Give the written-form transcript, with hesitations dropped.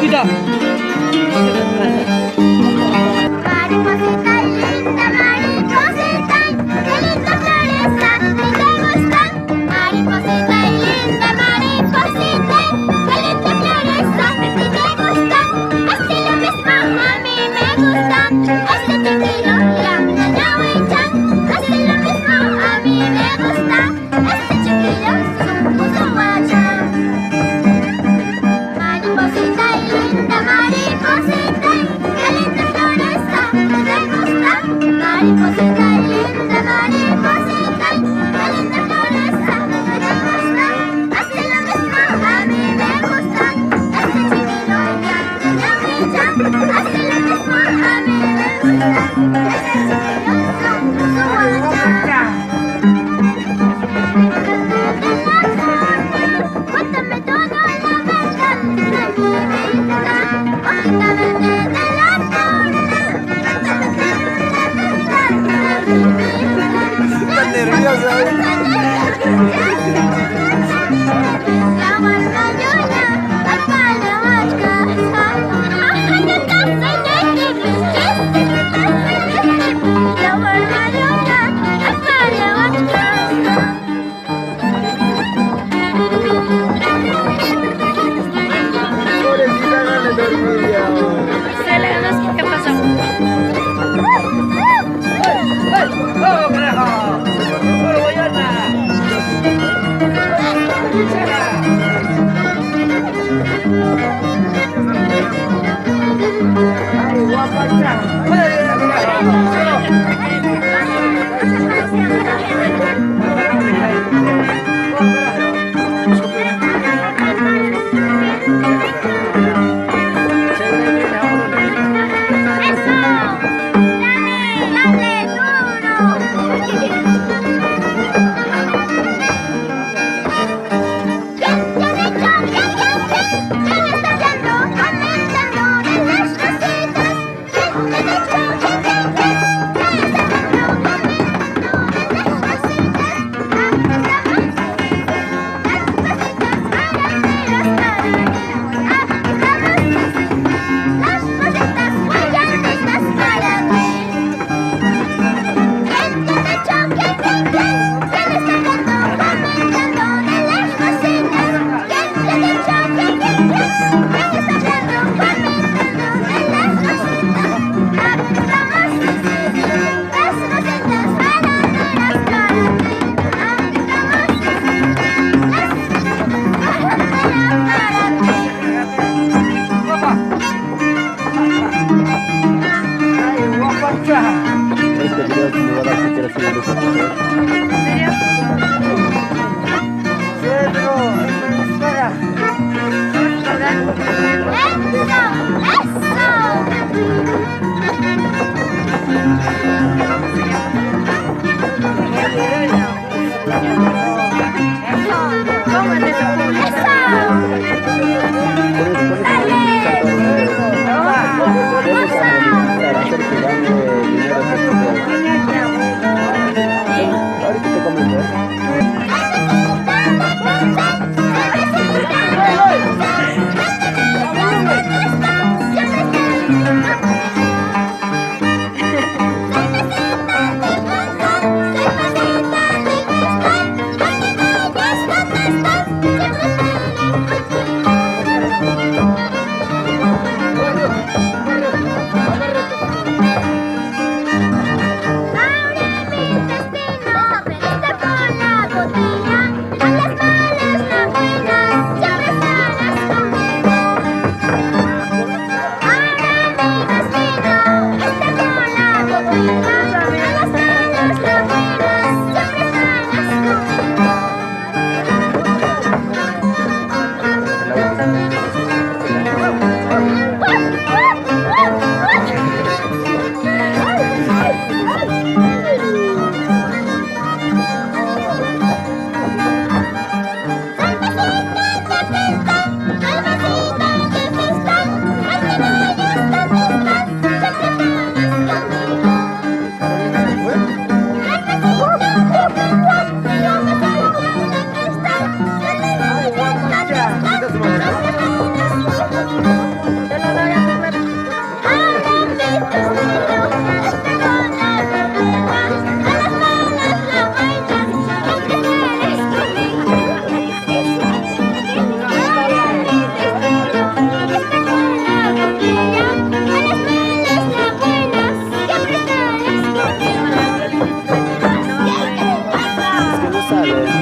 Tidak. Mariposita linda, mariposita, qué linda floresta, si te gustan. Mariposita linda, mariposita, qué linda floresta, si te gustan. Así lo mismo a mí me gustan, este chiquillo y a Ñañahuichan. Así lo mismo a mí me gusta, este chiquillo su guacha. Mariposita linda, mariposita, qué linda floresta, si te gusta. Mariposita linda, mariposita, qué linda floresta, si te gusta. Así lo mismo a mí me gusta, este chiquillo y a Ñañahuichan. Así lo mismo a mí me gusta, este chiquillo su guacha. Cuéntame todo la verdad de mi vida, hojita verde de la torta. Cuéntame todo la verdad de mi vida. Estás nerviosa, La barba llora, la cara vasca. La barba llora, la cara vasca. pobrecita, no le dormía. ¿Qué pasó? ¡Vamos, carajo! ¡Vamos, Boyana! ¡Ay, guapacha! Este video es muy bueno si quieres seguir esa foto. ¿En serio? Pedro, espera. ¿Cómo es eso? Ahorita te comento. sale.